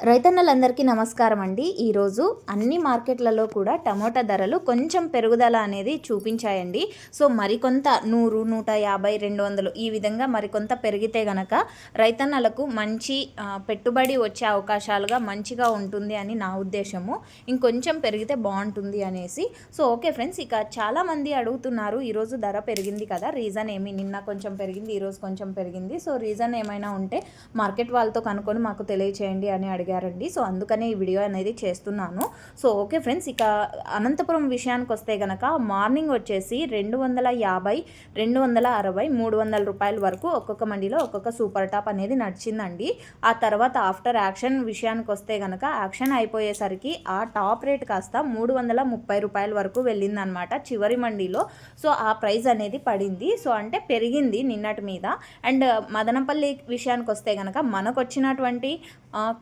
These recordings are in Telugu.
రైతన్నలందరికీ నమస్కారం అండి. ఈరోజు అన్ని మార్కెట్లలో కూడా టమోటా ధరలు కొంచెం పెరుగుదల అనేది చూపించాయండి. సో మరికొంత 100, 150, 200 ఈ విధంగా మరికొంత పెరిగితే గనక రైతన్నలకు మంచి పెట్టుబడి వచ్చే అవకాశాలుగా మంచిగా ఉంటుంది అని నా ఉద్దేశము. ఇంకొంచెం పెరిగితే బాగుంటుంది అనేసి. సో ఓకే ఫ్రెండ్స్, ఇక చాలామంది అడుగుతున్నారు ఈరోజు ధర పెరిగింది కదా, రీజన్ ఏమి? నిన్న కొంచెం పెరిగింది, ఈరోజు కొంచెం పెరిగింది. సో రీజన్ ఏమైనా ఉంటే మార్కెట్ వాళ్ళతో కనుక్కొని మాకు తెలియచేయండి అని అడిగారండి. సో అందుకనే ఈ వీడియో అనేది చేస్తున్నాను. సో ఓకే ఫ్రెండ్స్, ఇక అనంతపురం విషయానికి వస్తే కనుక మార్నింగ్ వచ్చేసి 250, 260, 300 రూపాయల వరకు ఒక్కొక్క మండీలో ఒక్కొక్క సూపర్ టాప్ అనేది నడిచిందండి. ఆ తర్వాత ఆఫ్టర్ యాక్షన్ విషయానికి వస్తే కనుక యాక్షన్ అయిపోయేసరికి ఆ టాప్ రేట్ కాస్త 330 రూపాయల వరకు వెళ్ళిందనమాట చివరి మండీలో. సో ఆ ప్రైస్ అనేది పడింది. సో అంటే పెరిగింది నిన్నటి మీద. అండ్ మదనపల్లి విషయానికి వస్తే కనుక మనకు వచ్చినటువంటి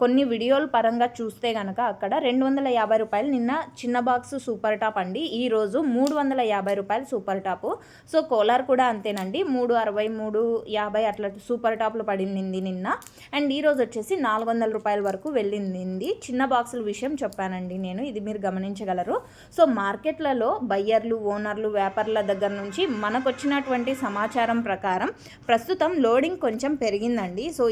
కొన్ని వీడియోల పరంగా చూస్తే కనుక అక్కడ 250 రూపాయలు నిన్న చిన్న బాక్స్ సూపర్ టాప్ అండి. ఈరోజు 350 రూపాయలు సూపర్ టాపు. సో కోలార్ కూడా అంతేనండి, 360, 350 అట్లా సూపర్ టాప్లు పడింది నిన్న. అండ్ ఈరోజు వచ్చేసి 400 రూపాయల వరకు వెళ్ళింది. చిన్న బాక్సుల విషయం చెప్పానండి నేను, ఇది మీరు గమనించగలరు. సో మార్కెట్లలో బయ్యర్లు, ఓనర్లు, వ్యాపారుల దగ్గర నుంచి మనకు వచ్చినటువంటి సమాచారం ప్రకారం ప్రస్తుతం లోడింగ్ కొంచెం పెరిగిందండి. సో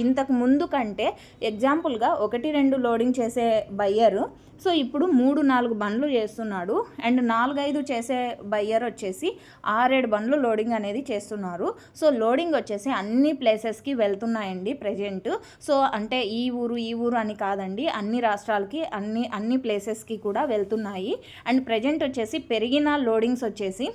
ఇంతకు ముందు కంటే ఎగ్జాంపుల్గా 1-2 లోడింగ్ చేసే బయ్యరు సో ఇప్పుడు 3-4 బండ్లు చేస్తున్నాడు. అండ్ 4-5 చేసే బయ్యర్ వచ్చేసి 6-7 బండ్లు లోడింగ్ అనేది చేస్తున్నారు. సో లోడింగ్ వచ్చేసి అన్ని ప్లేసెస్కి వెళ్తున్నాయండి ప్రజెంట్. సో అంటే ఈ ఊరు అని కాదండి, అన్ని రాష్ట్రాలకి అన్ని ప్లేసెస్కి కూడా వెళ్తున్నాయి. అండ్ ప్రజెంట్ వచ్చేసి పెరిగిన లోడింగ్స్ వచ్చేసి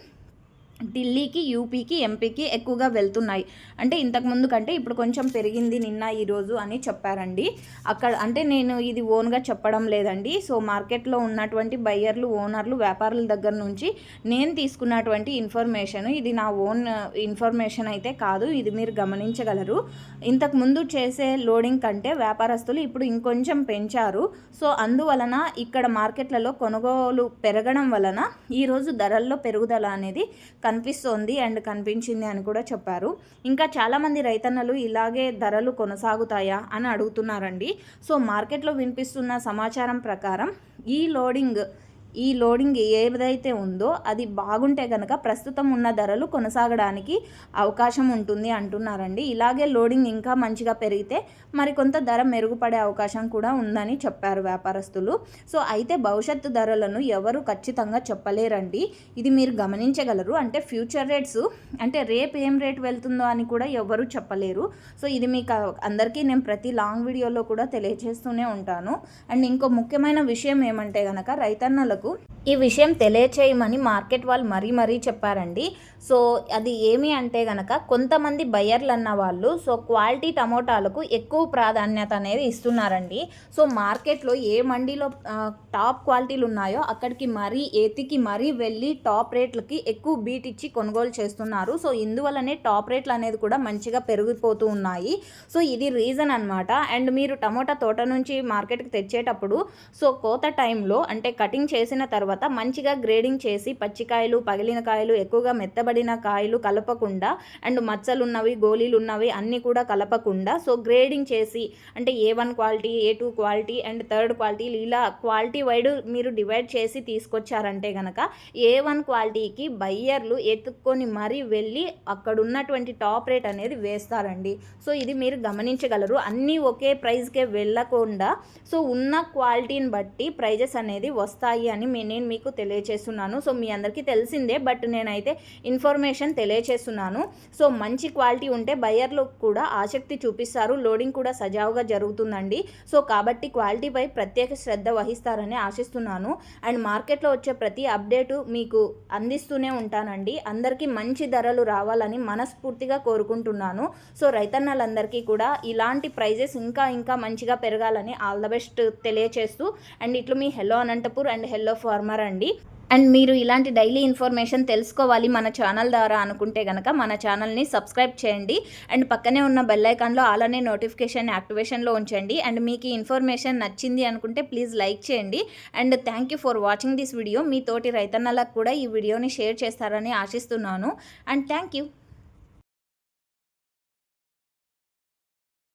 ఢిల్లీకి, యూపీకి, ఎంపీకి ఎక్కువగా వెళ్తున్నాయి. అంటే ఇంతకుముందు కంటే ఇప్పుడు కొంచెం పెరిగింది నిన్న ఈరోజు అని చెప్పారండి. అక్కడ అంటే నేను ఇది ఓన్గా చెప్పడం లేదండి. సో మార్కెట్లో ఉన్నటువంటి బయ్యర్లు, ఓనర్లు, వ్యాపారుల దగ్గర నుంచి నేను తీసుకున్నటువంటి ఇన్ఫర్మేషన్, ఇది నా ఓన్ ఇన్ఫర్మేషన్ అయితే కాదు, ఇది మీరు గమనించగలరు. ఇంతకుముందు చేసే లోడింగ్ కంటే వ్యాపారస్తులు ఇప్పుడు ఇంకొంచెం పెంచారు. సో అందువలన ఇక్కడ మార్కెట్లలో కొనుగోలు పెరగడం వలన ఈరోజు ధరల్లో పెరుగుదల అనేది కనిపిస్తోంది అండ్ కనిపించింది అని కూడా చెప్పారు. ఇంకా చాలామంది రైతన్నలు ఇలాగే ధరలు కొనసాగుతాయా అని అడుగుతున్నారండి. సో మార్కెట్లో వినిపిస్తున్న సమాచారం ప్రకారం ఈ లోడింగ్ ఏదైతే ఉందో అది బాగుంటే కనుక ప్రస్తుతం ఉన్న ధరలు కొనసాగడానికి అవకాశం ఉంటుంది అంటున్నారండి. ఇలాగే లోడింగ్ ఇంకా మంచిగా పెరిగితే మరికొంత ధర మెరుగుపడే అవకాశం కూడా ఉందని చెప్పారు వ్యాపారస్తులు. సో అయితే భవిష్యత్తు ధరలను ఎవరు ఖచ్చితంగా చెప్పలేరండి, ఇది మీరు గమనించగలరు. అంటే ఫ్యూచర్ రేట్స్ అంటే రేపు ఏం రేట్ వెళ్తుందో అని కూడా ఎవరు చెప్పలేరు. సో ఇది మీకు అందరికీ నేను ప్రతి లాంగ్ వీడియోలో కూడా తెలియజేస్తూనే ఉంటాను. అండ్ ఇంకో ముఖ్యమైన విషయం ఏమంటే కనుక రైతన్నలకు ఈ విషయం తెలియచేయమని మార్కెట్ వాళ్ళు మరీ చెప్పారండి. సో అది ఏమి అంటే గనక కొంతమంది బయ్యర్లు అన్న వాళ్ళు సో క్వాలిటీ టమోటాలకు ఎక్కువ ప్రాధాన్యత అనేది ఇస్తున్నారండి. సో మార్కెట్లో ఏ మండీలో టాప్ క్వాలిటీలు ఉన్నాయో అక్కడికి ఎతికి వెళ్ళి టాప్ రేట్లకి ఎక్కువ బీట్ ఇచ్చి కొనుగోలు చేస్తున్నారు. సో ఇందువల్లనే టాప్ రేట్లు అనేది కూడా మంచిగా పెరిగిపోతూ ఉన్నాయి. సో ఇది రీజన్ అనమాట. అండ్ మీరు టమోటా తోట నుంచి మార్కెట్కి తెచ్చేటప్పుడు సో కోత టైంలో అంటే కటింగ్ చేసిన తర్వాత మంచిగా గ్రేడింగ్ చేసి పచ్చికాయలు, పగిలిన కాయలు, ఎక్కువగా మెత్తబడిన కాయలు కలపకుండా అండ్ మచ్చలు ఉన్నవి, గోళీలు ఉన్నవి అన్నీ కూడా కలపకుండా సో గ్రేడింగ్ చేసి అంటే A1 quality, A2 quality and third quality ఇలా క్వాలిటీ వైడ్ మీరు డివైడ్ చేసి తీసుకొచ్చారంటే కనుక A1 క్వాలిటీకి బయ్యర్లు ఎత్తుక్కొని మరీ వెళ్ళి అక్కడ ఉన్నటువంటి టాప్ రేట్ అనేది వేస్తారండి. సో ఇది మీరు గమనించగలరు. అన్నీ ఒకే ప్రైస్కే వెళ్ళకుండా సో ఉన్న క్వాలిటీని బట్టి ప్రైజెస్ అనేది వస్తాయి అని నేను మీకు తెలియచేస్తున్నాను. సో మీ అందరికీ తెలిసిందే, బట్ నేనైతే ఇన్ఫర్మేషన్ తెలియచేస్తున్నాను. సో మంచి క్వాలిటీ ఉంటే బయ్యర్లు కూడా ఆసక్తి చూపిస్తారు, లోడింగ్ కూడా సజావుగా జరుగుతుందండి. సో కాబట్టి క్వాలిటీపై ప్రత్యేక శ్రద్ధ వహిస్తారని ఆశిస్తున్నాను. అండ్ మార్కెట్లో వచ్చే ప్రతి అప్డేటు మీకు అందిస్తూనే ఉంటానండి. అందరికీ మంచి ధరలు రావాలని మనస్ఫూర్తిగా కోరుకుంటున్నాను. సో రైతన్నలందరికీ కూడా ఇలాంటి ప్రైజెస్ ఇంకా మంచిగా పెరగాలని ఆల్ ద బెస్ట్ తెలియచేస్తూ అండ్ ఇట్లు మీ hello Anantapur and hello farmer అండి. అండ్ మీరు ఇలాంటి డైలీ ఇన్ఫర్మేషన్ తెలుసుకోవాలి మన ఛానల్ ద్వారా అనుకుంటే కనుక మన ఛానల్ని సబ్స్క్రైబ్ చేయండి. అండ్ పక్కనే ఉన్న బెల్ ఐకాన్లో ఆల్ అనే నోటిఫికేషన్ యాక్టివేషన్లో ఉంచండి. అండ్ మీకు ఈ ఇన్ఫర్మేషన్ నచ్చింది అనుకుంటే ప్లీజ్ లైక్ చేయండి. And thank you for watching this video. మీ తోటి రైతన్నలకు కూడా ఈ వీడియోని షేర్ చేస్తారని ఆశిస్తున్నాను. And thank you.